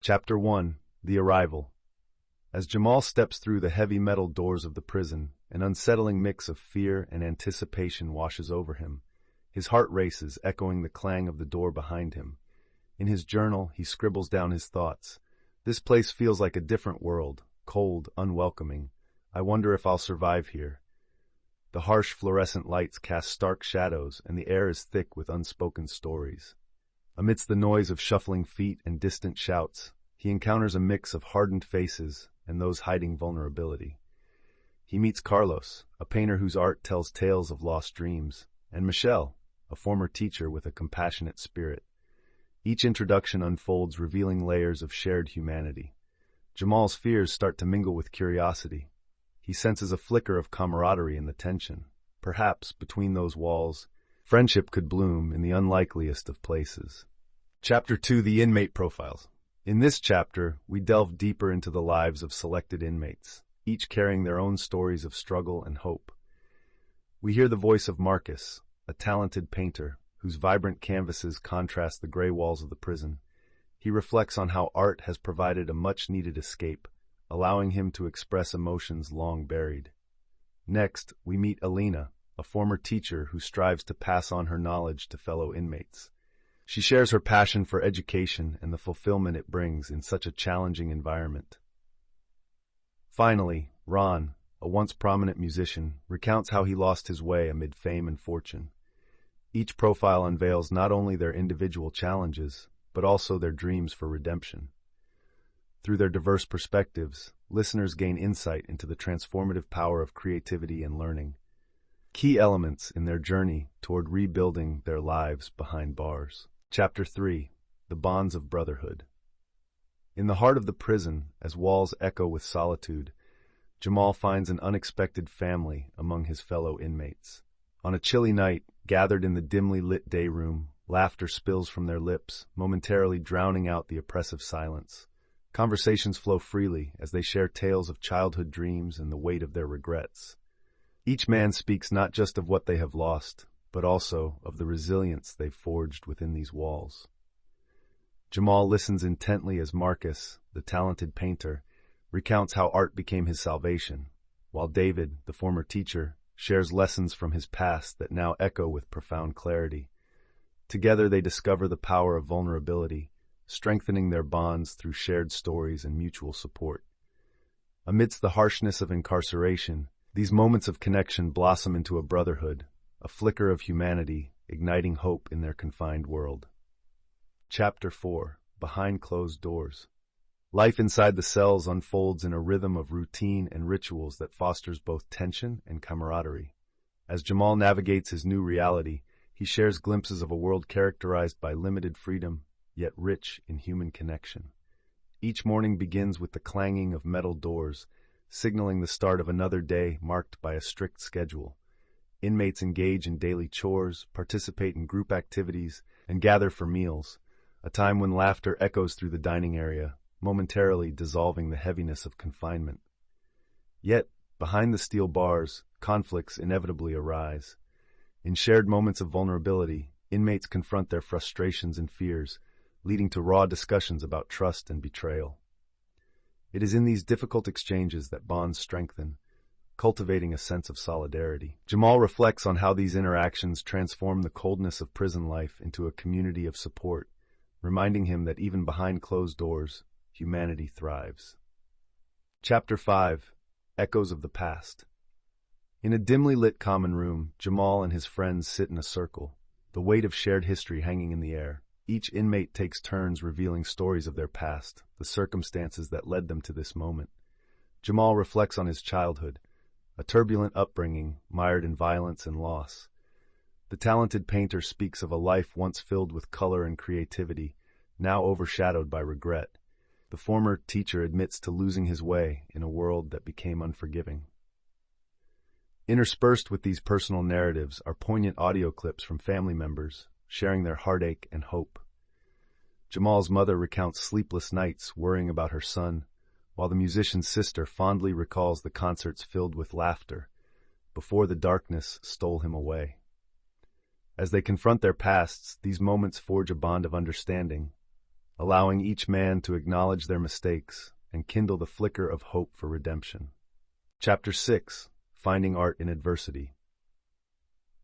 Chapter 1: The Arrival. As Jamal steps through the heavy metal doors of the prison, an unsettling mix of fear and anticipation washes over him. His heart races, echoing the clang of the door behind him. In his journal, he scribbles down his thoughts. This place feels like a different world, cold, unwelcoming. I wonder if I'll survive here. The harsh fluorescent lights cast stark shadows, and the air is thick with unspoken stories. Amidst the noise of shuffling feet and distant shouts, he encounters a mix of hardened faces and those hiding vulnerability. He meets Carlos, a painter whose art tells tales of lost dreams, and Michelle, a former teacher with a compassionate spirit. Each introduction unfolds, revealing layers of shared humanity. Jamal's fears start to mingle with curiosity. He senses a flicker of camaraderie in the tension. Perhaps, between those walls, friendship could bloom in the unlikeliest of places. Chapter 2: The Inmate Profiles. In this chapter, we delve deeper into the lives of selected inmates, each carrying their own stories of struggle and hope. We hear the voice of Marcus, a talented painter, whose vibrant canvases contrast the gray walls of the prison. He reflects on how art has provided a much-needed escape, allowing him to express emotions long buried. Next, we meet Alina, a former teacher who strives to pass on her knowledge to fellow inmates. She shares her passion for education and the fulfillment it brings in such a challenging environment. Finally, Ron, a once prominent musician, recounts how he lost his way amid fame and fortune. Each profile unveils not only their individual challenges, but also their dreams for redemption. Through their diverse perspectives, listeners gain insight into the transformative power of creativity and learning, key elements in their journey toward rebuilding their lives behind bars. Chapter 3: The Bonds of Brotherhood. In the heart of the prison, as walls echo with solitude, Jamal finds an unexpected family among his fellow inmates. On a chilly night, gathered in the dimly lit day room, laughter spills from their lips, momentarily drowning out the oppressive silence. Conversations flow freely as they share tales of childhood dreams and the weight of their regrets. Each man speaks not just of what they have lost, but also of the resilience they've forged within these walls. Jamal listens intently as Marcus, the talented painter, recounts how art became his salvation, while David, the former teacher, shares lessons from his past that now echo with profound clarity. Together they discover the power of vulnerability, strengthening their bonds through shared stories and mutual support. Amidst the harshness of incarceration, these moments of connection blossom into a brotherhood, a flicker of humanity, igniting hope in their confined world. Chapter 4: Behind Closed Doors. Life inside the cells unfolds in a rhythm of routine and rituals that fosters both tension and camaraderie. As Jamal navigates his new reality, he shares glimpses of a world characterized by limited freedom, yet rich in human connection. Each morning begins with the clanging of metal doors, signaling the start of another day marked by a strict schedule. Inmates engage in daily chores, participate in group activities, and gather for meals, a time when laughter echoes through the dining area, momentarily dissolving the heaviness of confinement. Yet, behind the steel bars, conflicts inevitably arise. In shared moments of vulnerability, inmates confront their frustrations and fears, leading to raw discussions about trust and betrayal. It is in these difficult exchanges that bonds strengthen, cultivating a sense of solidarity. Jamal reflects on how these interactions transform the coldness of prison life into a community of support, reminding him that even behind closed doors, humanity thrives. Chapter 5: Echoes of the Past. In a dimly lit common room, Jamal and his friends sit in a circle, the weight of shared history hanging in the air. Each inmate takes turns revealing stories of their past, the circumstances that led them to this moment. Jamal reflects on his childhood, a turbulent upbringing mired in violence and loss. The talented painter speaks of a life once filled with color and creativity, now overshadowed by regret. The former teacher admits to losing his way in a world that became unforgiving. Interspersed with these personal narratives are poignant audio clips from family members, sharing their heartache and hope. Jamal's mother recounts sleepless nights worrying about her son, while the musician's sister fondly recalls the concerts filled with laughter before the darkness stole him away. As they confront their pasts, these moments forge a bond of understanding, allowing each man to acknowledge their mistakes and kindle the flicker of hope for redemption. Chapter 6. Finding Art in Adversity.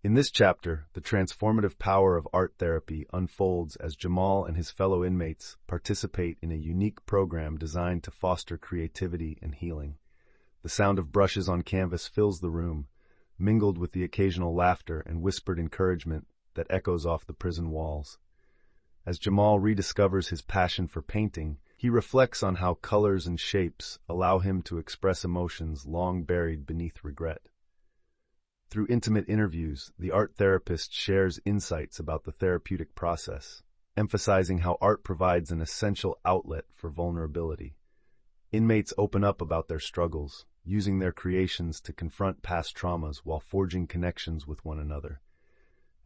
In this chapter, the transformative power of art therapy unfolds as Jamal and his fellow inmates participate in a unique program designed to foster creativity and healing. The sound of brushes on canvas fills the room, mingled with the occasional laughter and whispered encouragement that echoes off the prison walls. As Jamal rediscovers his passion for painting, he reflects on how colors and shapes allow him to express emotions long buried beneath regret. Through intimate interviews, the art therapist shares insights about the therapeutic process, emphasizing how art provides an essential outlet for vulnerability. Inmates open up about their struggles, using their creations to confront past traumas while forging connections with one another.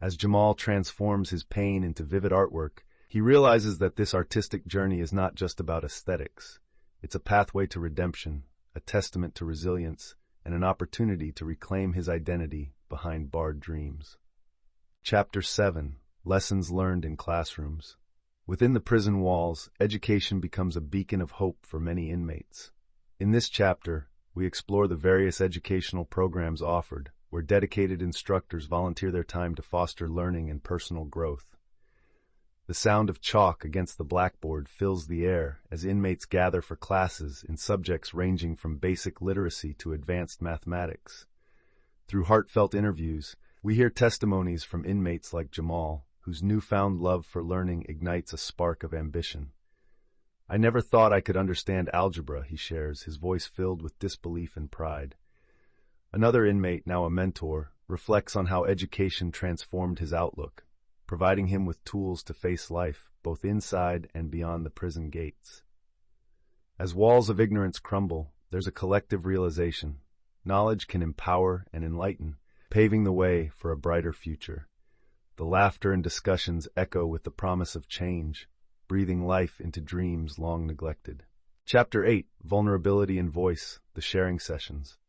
As Jamal transforms his pain into vivid artwork, he realizes that this artistic journey is not just about aesthetics. It's a pathway to redemption, a testament to resilience, and an opportunity to reclaim his identity behind barred dreams. Chapter 7. Lessons Learned in Classrooms. Within the prison walls, education becomes a beacon of hope for many inmates. In this chapter, we explore the various educational programs offered, where dedicated instructors volunteer their time to foster learning and personal growth. The sound of chalk against the blackboard fills the air as inmates gather for classes in subjects ranging from basic literacy to advanced mathematics. Through heartfelt interviews, we hear testimonies from inmates like Jamal, whose newfound love for learning ignites a spark of ambition. "I never thought I could understand algebra," he shares, his voice filled with disbelief and pride. Another inmate, now a mentor, reflects on how education transformed his outlook, providing him with tools to face life, both inside and beyond the prison gates. As walls of ignorance crumble, there's a collective realization. Knowledge can empower and enlighten, paving the way for a brighter future. The laughter and discussions echo with the promise of change, breathing life into dreams long neglected. Chapter 8. Vulnerability and Voice, the Sharing Sessions.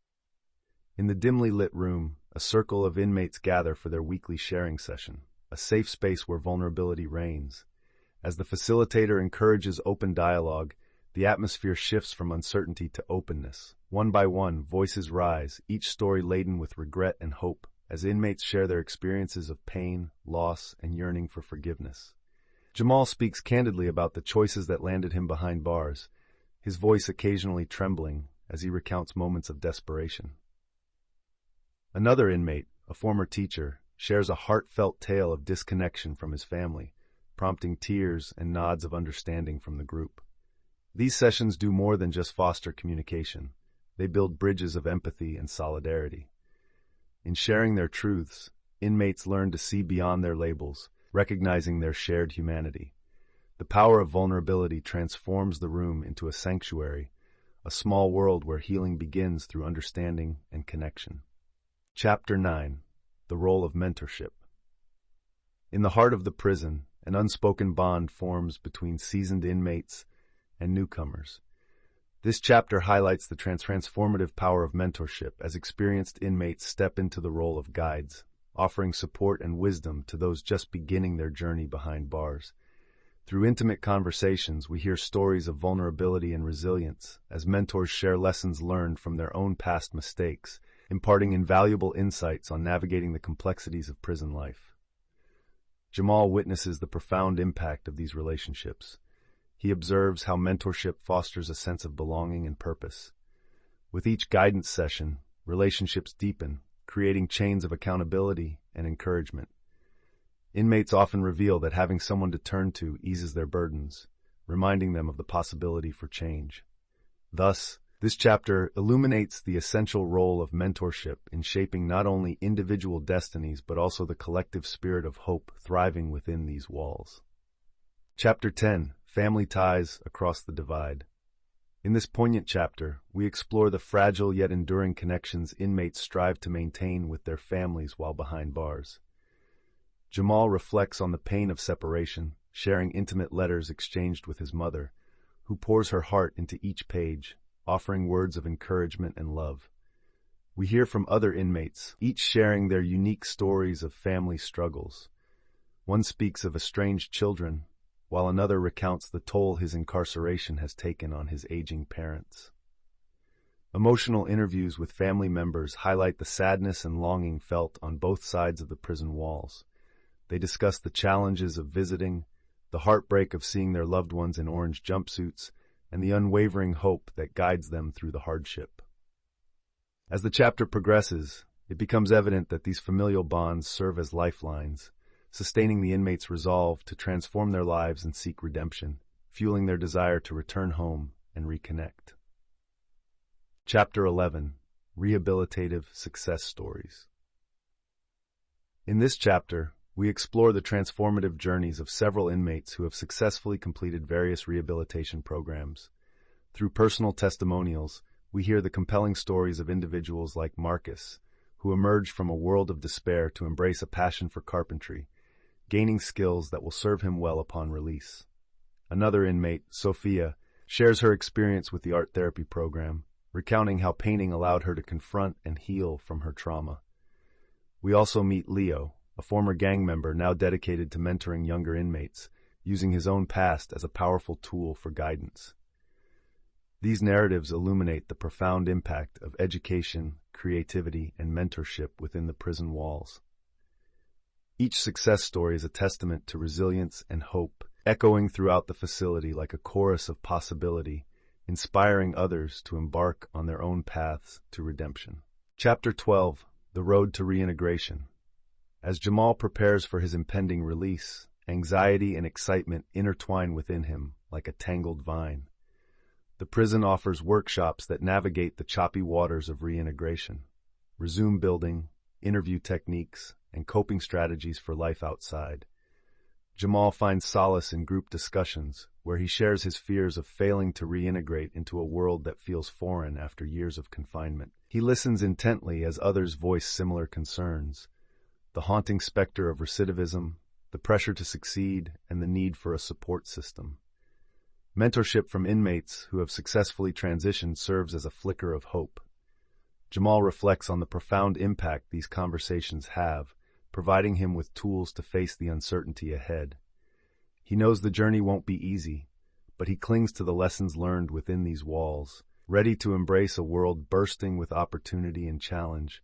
In the dimly lit room, a circle of inmates gather for their weekly sharing session, a safe space where vulnerability reigns. As the facilitator encourages open dialogue, the atmosphere shifts from uncertainty to openness. One by one, voices rise, each story laden with regret and hope, as inmates share their experiences of pain, loss, and yearning for forgiveness. Jamal speaks candidly about the choices that landed him behind bars, his voice occasionally trembling as he recounts moments of desperation. Another inmate, a former teacher, shares a heartfelt tale of disconnection from his family, prompting tears and nods of understanding from the group. These sessions do more than just foster communication. They build bridges of empathy and solidarity. In sharing their truths, inmates learn to see beyond their labels, recognizing their shared humanity. The power of vulnerability transforms the room into a sanctuary, a small world where healing begins through understanding and connection. Chapter 9. The Role of Mentorship. In the heart of the prison, an unspoken bond forms between seasoned inmates and newcomers. This chapter highlights the transformative power of mentorship as experienced inmates step into the role of guides, offering support and wisdom to those just beginning their journey behind bars. Through intimate conversations, we hear stories of vulnerability and resilience as mentors share lessons learned from their own past mistakes, imparting invaluable insights on navigating the complexities of prison life. Jamal witnesses the profound impact of these relationships. He observes how mentorship fosters a sense of belonging and purpose. With each guidance session, relationships deepen, creating chains of accountability and encouragement. Inmates often reveal that having someone to turn to eases their burdens, reminding them of the possibility for change. Thus, this chapter illuminates the essential role of mentorship in shaping not only individual destinies but also the collective spirit of hope thriving within these walls. Chapter 10. Family Ties Across the Divide. In this poignant chapter, we explore the fragile yet enduring connections inmates strive to maintain with their families while behind bars. Jamal reflects on the pain of separation, sharing intimate letters exchanged with his mother, who pours her heart into each page, offering words of encouragement and love. We hear from other inmates, each sharing their unique stories of family struggles. One speaks of estranged children, while another recounts the toll his incarceration has taken on his aging parents. Emotional interviews with family members highlight the sadness and longing felt on both sides of the prison walls. They discuss the challenges of visiting, the heartbreak of seeing their loved ones in orange jumpsuits, and the unwavering hope that guides them through the hardship. As the chapter progresses, it becomes evident that these familial bonds serve as lifelines, sustaining the inmates' resolve to transform their lives and seek redemption, fueling their desire to return home and reconnect. Chapter 11. Rehabilitative Success Stories. In this chapter, we explore the transformative journeys of several inmates who have successfully completed various rehabilitation programs. Through personal testimonials, we hear the compelling stories of individuals like Marcus, who emerged from a world of despair to embrace a passion for carpentry, gaining skills that will serve him well upon release. Another inmate, Sophia, shares her experience with the art therapy program, recounting how painting allowed her to confront and heal from her trauma. We also meet Leo, a former gang member now dedicated to mentoring younger inmates, using his own past as a powerful tool for guidance. These narratives illuminate the profound impact of education, creativity, and mentorship within the prison walls. Each success story is a testament to resilience and hope, echoing throughout the facility like a chorus of possibility, inspiring others to embark on their own paths to redemption. Chapter 12. The Road to Reintegration. As Jamal prepares for his impending release, anxiety and excitement intertwine within him like a tangled vine. The prison offers workshops that navigate the choppy waters of reintegration, resume building, interview techniques, and coping strategies for life outside. Jamal finds solace in group discussions, where he shares his fears of failing to reintegrate into a world that feels foreign after years of confinement. He listens intently as others voice similar concerns: the haunting specter of recidivism, the pressure to succeed, and the need for a support system. Mentorship from inmates who have successfully transitioned serves as a flicker of hope. Jamal reflects on the profound impact these conversations have, providing him with tools to face the uncertainty ahead. He knows the journey won't be easy, but he clings to the lessons learned within these walls, ready to embrace a world bursting with opportunity and challenge,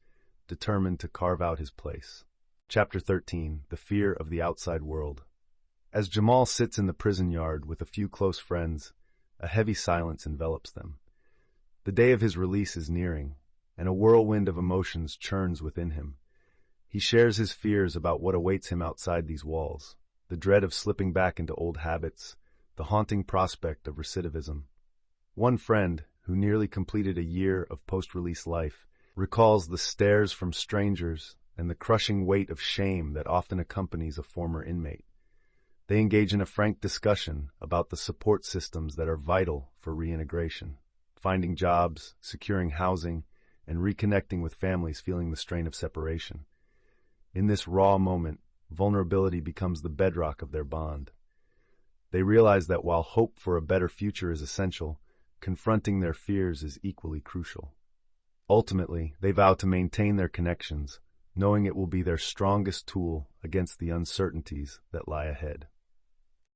determined to carve out his place. Chapter 13. The Fear of the Outside World. As Jamal sits in the prison yard with a few close friends, a heavy silence envelops them. The day of his release is nearing, and a whirlwind of emotions churns within him. He shares his fears about what awaits him outside these walls, the dread of slipping back into old habits, the haunting prospect of recidivism. One friend, who nearly completed a year of post-release life, recalls the stares from strangers and the crushing weight of shame that often accompanies a former inmate. They engage in a frank discussion about the support systems that are vital for reintegration, finding jobs, securing housing, and reconnecting with families feeling the strain of separation. In this raw moment, vulnerability becomes the bedrock of their bond. They realize that while hope for a better future is essential, confronting their fears is equally crucial. Ultimately, they vow to maintain their connections, knowing it will be their strongest tool against the uncertainties that lie ahead.